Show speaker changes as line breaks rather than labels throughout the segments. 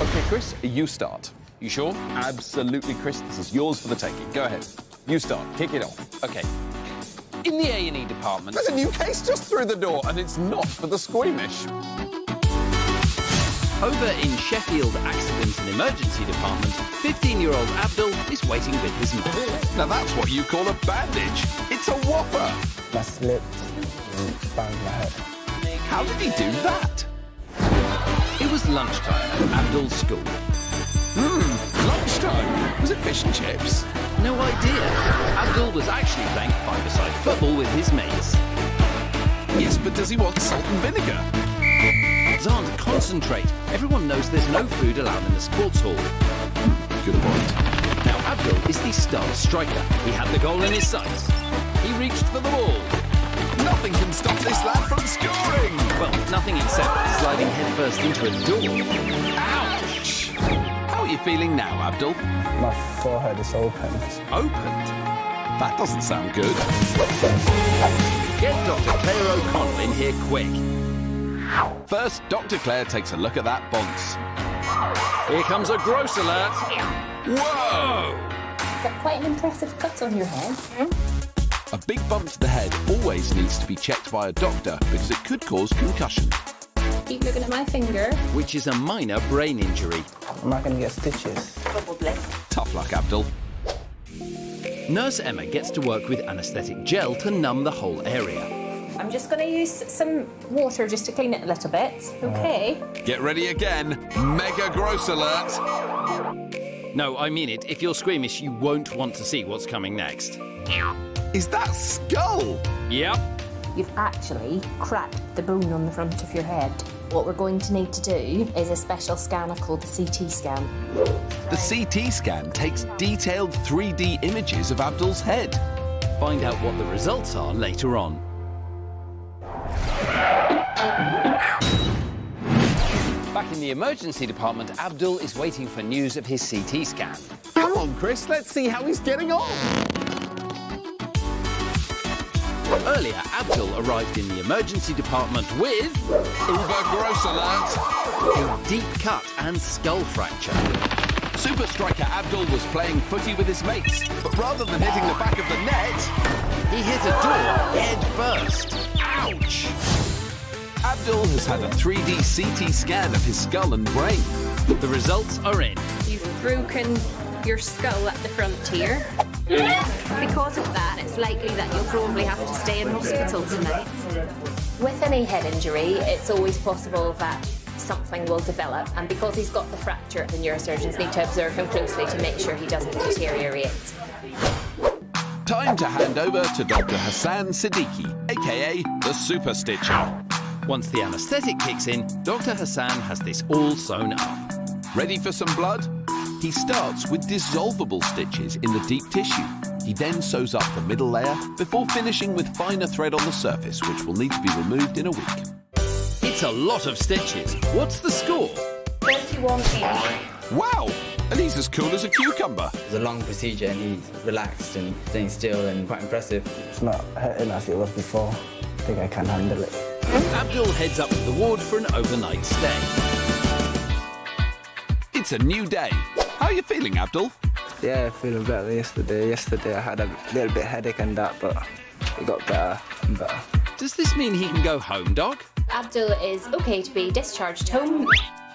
OK, Chris, you start.
You sure?
Absolutely, Chris. This is yours for the taking. Go ahead. You start. Kick it off.
OK. In the A&E department...
There's a new case just through the door, and it's not for the squeamish.
Over in Sheffield Accident and Emergency Department, 15-year-old Abdul is waiting with his mum.
Now that's what you call a bandage. It's a whopper.
I slipped and banged my head.
How did he do that?
It was lunchtime at Abdul's school.
Lunchtime. Was it fish and chips?
No idea. Abdul was actually playing five-a-side football with his mates.
Yes, but does he want salt and vinegar?
Zand, concentrate. Everyone knows there's no food allowed in the sports hall.
Good point.
Now, Abdul is the star striker. He had the goal in his sights. He reached for the ball.
Nothing can stop this lad from scoring.
Well, nothing except sliding headfirst into a door.
Ouch! How are you feeling now, Abdul?
My forehead is open.
Opened? That doesn't sound good.
Get Dr. Claire O'Connell in here quick.
First, Dr. Claire takes a look at that bonce.
Here comes a gross alert.
Whoa!
Got quite an impressive cut on your head.
A big bump to the head always needs to be checked by a doctor because it could cause concussion.
Keep looking at my finger.
Which is a minor brain injury.
Am I going to get stitches?
Probably.
Tough luck, Abdul.
Nurse Emma gets to work with anaesthetic gel to numb the whole area.
I'm just going to use some water just to clean it a little bit. OK.
Get ready again. Mega gross alert.
No, I mean it. If you're squeamish, you won't want to see what's coming next.
Is that skull?
Yep.
You've actually cracked the bone on the front of your head. What we're going to need to do is a special scanner called the CT scan.
The CT scan takes detailed 3D images of Abdul's head.
Find out what the results are later on. Back in the emergency department, Abdul is waiting for news of his CT scan.
Come on, Chris, let's see how he's getting on.
Earlier, Abdul arrived in the emergency department with
Uber gross alert.
a deep cut and skull fracture.
Super striker Abdul was playing footy with his mates, but rather than hitting the back of the net,
He hit a door head first.
ouch! Abdul has had a 3D CT scan of his skull and brain.
The results are in.
You've broken your skull at the front here. Because of that, it's likely that you'll probably have to stay in hospital tonight.
With any head injury, it's always possible that something will develop, and because he's got the fracture, the neurosurgeons need to observe him closely to make sure he doesn't deteriorate.
Time to hand over to Dr. Hassan Siddiqui, aka the Super Stitcher.
Once the anaesthetic kicks in, Dr. Hassan has this all sewn up.
Ready for some blood? He starts with dissolvable stitches in the deep tissue. He then sews up the middle layer before finishing with finer thread on the surface, which will need to be removed in a week.
It's a lot of stitches. What's the score?
31
Wow! And he's as cool as a cucumber.
It was a long procedure and he's relaxed and staying still and quite impressive.
It's not hurting as it was before. I think I can handle it.
Abdul heads up to the ward for an overnight stay.
It's a new day. How are you feeling, Abdul?
Yeah, feeling better than yesterday. Yesterday I had a little bit headache and that, but it got better and better.
Does this mean he can go home, Doc?
Abdul is okay to be discharged home,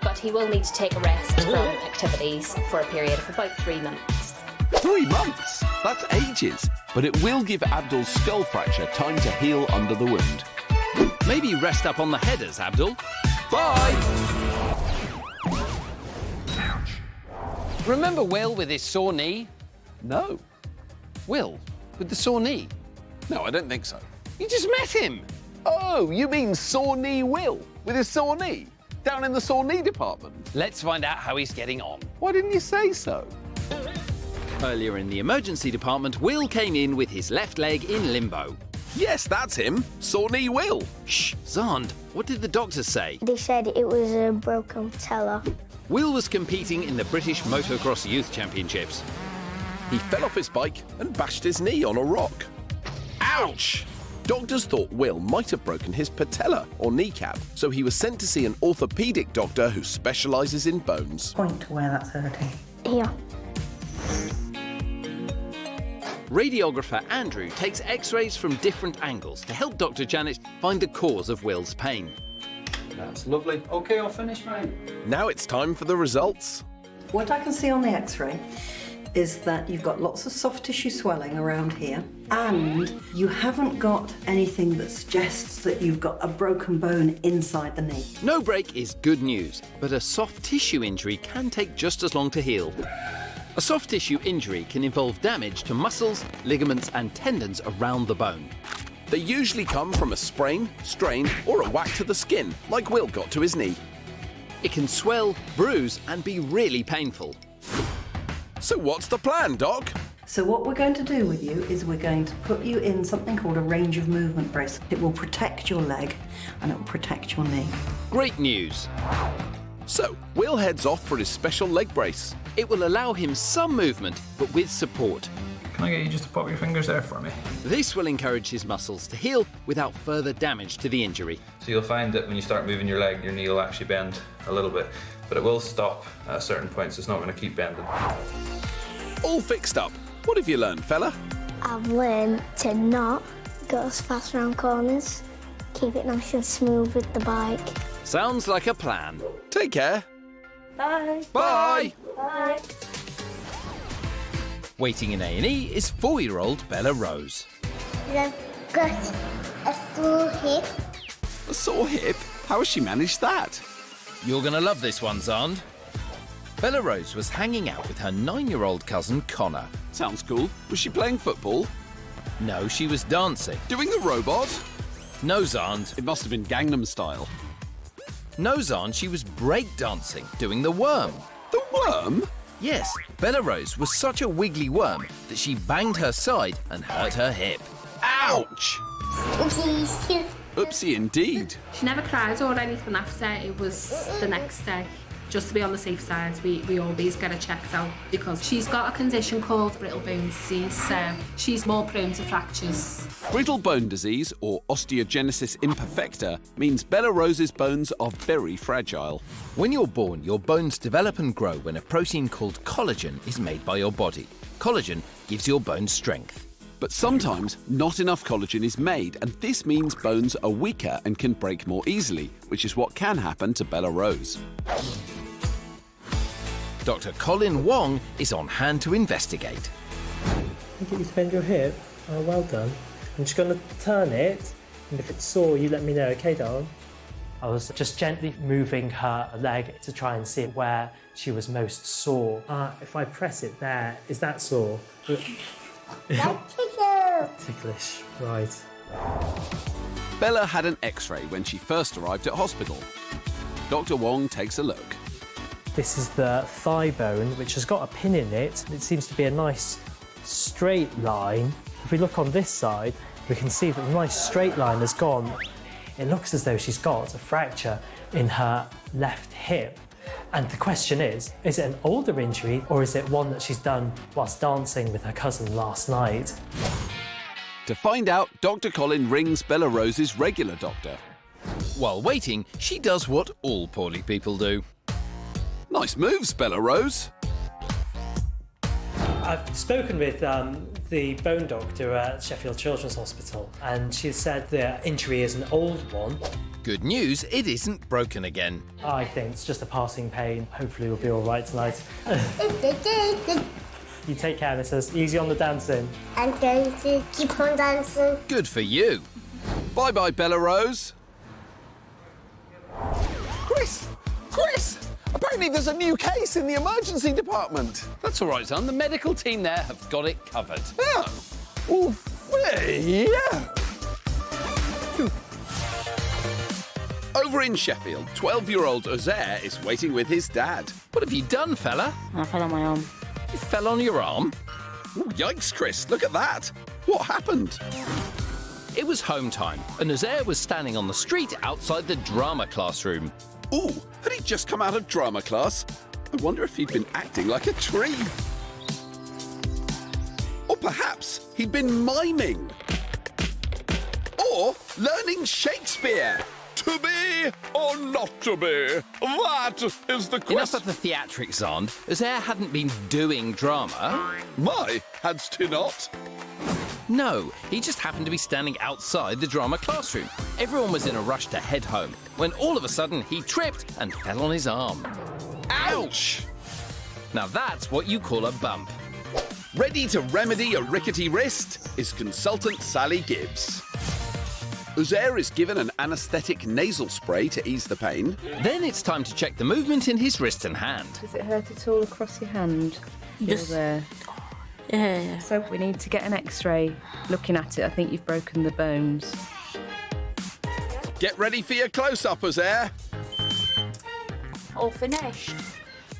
but he will need to take a rest from activities for a period of about 3 months.
3 months? That's ages. But it will give Abdul's skull fracture time to heal under the wound.
Maybe rest up on the headers, Abdul.
Bye!
Remember Will with his sore knee?
No.
Will, with the sore knee?
No, I don't think so.
You just met him.
Oh, you mean Sore Knee Will with his sore knee? Down in the sore knee department?
Let's find out how he's getting on.
Why didn't you say so?
Earlier in the emergency department, Will came in with his left leg in limbo.
Yes, that's him. Sore Knee Will.
Shh, Zand, what did the doctors say?
They said it was a broken patella.
Will was competing in the British Motocross Youth Championships.
He fell off his bike and bashed his knee on a rock. Ouch! Doctors thought Will might have broken his patella or kneecap, so he was sent to see an orthopaedic doctor who specialises in bones.
Point to where that's hurting.
Here.
Radiographer Andrew takes x-rays from different angles to help Dr. Janet find the cause of Will's pain.
That's lovely. OK, I'll finish, mate.
Now it's time for the results.
What I can see on the x-ray is that you've got lots of soft tissue swelling around here, and you haven't got anything that suggests that you've got a broken bone inside the knee.
No break is good news, but a soft tissue injury can take just as long to heal. A soft tissue injury can involve damage to muscles, ligaments and tendons around the bone.
They usually come from a sprain, strain or a whack to the skin, like Will got to his knee.
It can swell, bruise and be really painful.
So what's the plan, Doc?
So what we're going to do with you is we're going to put you in something called a range of movement brace. It will protect your leg and it will protect your knee.
Great news!
So, Will heads off for his special leg brace.
It will allow him some movement, but with support.
Can I get you just to pop your fingers there for me?
This will encourage his muscles to heal without further damage to the injury.
So you'll find that when you start moving your leg, your knee will actually bend a little bit, but it will stop at a certain point, so it's not going to keep bending.
All fixed up. What have you learned, fella?
I've learned to not go as fast around corners, keep it nice and smooth with the bike.
Sounds like a plan.
Take care.
Bye.
Bye.
Bye.
Waiting in A&E is 4-year-old Bella Rose.
I've got a sore hip.
A sore hip? How has she managed that?
You're going to love this one, Zand. Bella Rose was hanging out with her 9-year-old cousin Connor.
Sounds cool. Was she playing football?
No, she was dancing.
Doing the robot?
No, Zand.
It must have been Gangnam Style.
No, Zand, she was breakdancing, doing the worm.
The worm?
Yes, Bella Rose was such a wiggly worm that she banged her side and hurt her hip.
Ouch!
Oopsies.
Oopsie indeed.
She never cried or anything after. It was the next day. Just to be on the safe side, we always get her checked out because she's got a condition called brittle bone disease, so she's more prone to fractures.
Brittle bone disease, or osteogenesis imperfecta, means Bella Rose's bones are very fragile.
When you're born, your bones develop and grow when a protein called collagen is made by your body. Collagen gives your bones strength.
But sometimes not enough collagen is made, and this means bones are weaker and can break more easily, which is what can happen to Bella Rose.
Dr. Colin Wong is on hand to investigate.
Did you bend your hip? Oh, well done. I'm just going to turn it, and if it's sore, you let me know, okay, darling? I was just gently moving her leg to try and see where she was most sore. If I press it there, is that sore? Ticklish, right.
Bella had an X-ray when she first arrived at hospital. Dr. Wong takes a look.
This is the thigh bone, which has got a pin in it. It seems to be a nice straight line. If we look on this side, we can see that the nice straight line has gone. It looks as though she's got a fracture in her left hip. And the question is it an older injury or is it one that she's done whilst dancing with her cousin last night?
To find out, Dr. Colin rings Bella Rose's regular doctor.
While waiting, she does what all poorly people do.
Nice moves, Bella Rose.
I've spoken with the bone doctor at Sheffield Children's Hospital, and she said the injury is an old one.
Good news, it isn't broken again.
I think it's just a passing pain. Hopefully we'll be all right tonight. You take care, missus. Easy on the dancing.
I'm going to keep on dancing.
Good for you.
Bye-bye, Bella Rose.
Chris! Apparently there's a new case in the emergency department.
That's all right, son. The medical team there have got it covered.
Yeah. Oh, yeah.
Over in Sheffield, 12-year-old Uzair is waiting with his dad.
What have you done, fella?
I fell on my arm.
You fell on your arm?
Ooh, yikes, Chris, look at that. What happened?
It was home time, and Uzair was standing on the street outside the drama classroom.
Ooh, had he just come out of drama class? I wonder if he'd been acting like a tree. Or perhaps he'd been miming.
Or learning Shakespeare. To be or not to be? That is the question.
Enough of the theatrics on. Uzair hadn't been doing drama.
My, hadst he not?
No, he just happened to be standing outside the drama classroom. Everyone was in a rush to head home, when all of a sudden he tripped and fell on his arm.
Ouch!
Now that's what you call a bump.
Ready to remedy a rickety wrist is consultant Sally Gibbs. Uzair is given an anaesthetic nasal spray to ease the pain.
Then it's time to check the movement in his wrist and hand.
Does it hurt at all across your hand?
Yes.
There.
Yeah.
So we need to get an X-ray. Looking at it, I think you've broken the bones.
Get ready for your close-up, Uzair.
All finished.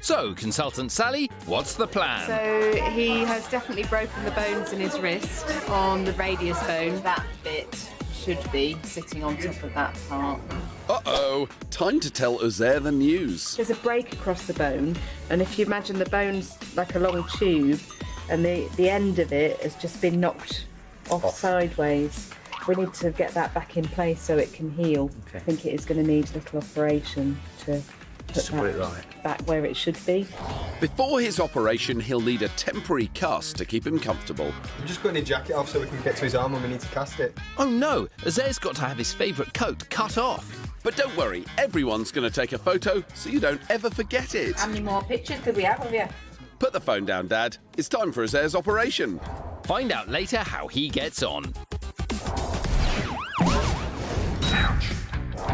So, consultant Sally, what's the plan?
So he has definitely broken the bones in his wrist on the radius bone. That bit should be sitting on top of that part.
Uh-oh, time to tell Uzair the news.
There's a break across the bone, and if you imagine the bone's like a long tube, and the end of it has just been knocked off sideways. We need to get that back in place so it can heal.
Okay.
I think it is going to need a little operation to put
it
that
right.
back where it should be.
Before his operation, he'll need a temporary cast to keep him comfortable.
I'm just putting his jacket off so we can get to his arm when we need to cast it.
Oh no, Uzair's got to have his favourite coat cut off.
But don't worry, everyone's going to take a photo so you don't ever forget it.
How many more pictures could we have of you?
Put the phone down, Dad. It's time for Uzair's operation.
Find out later how he gets on.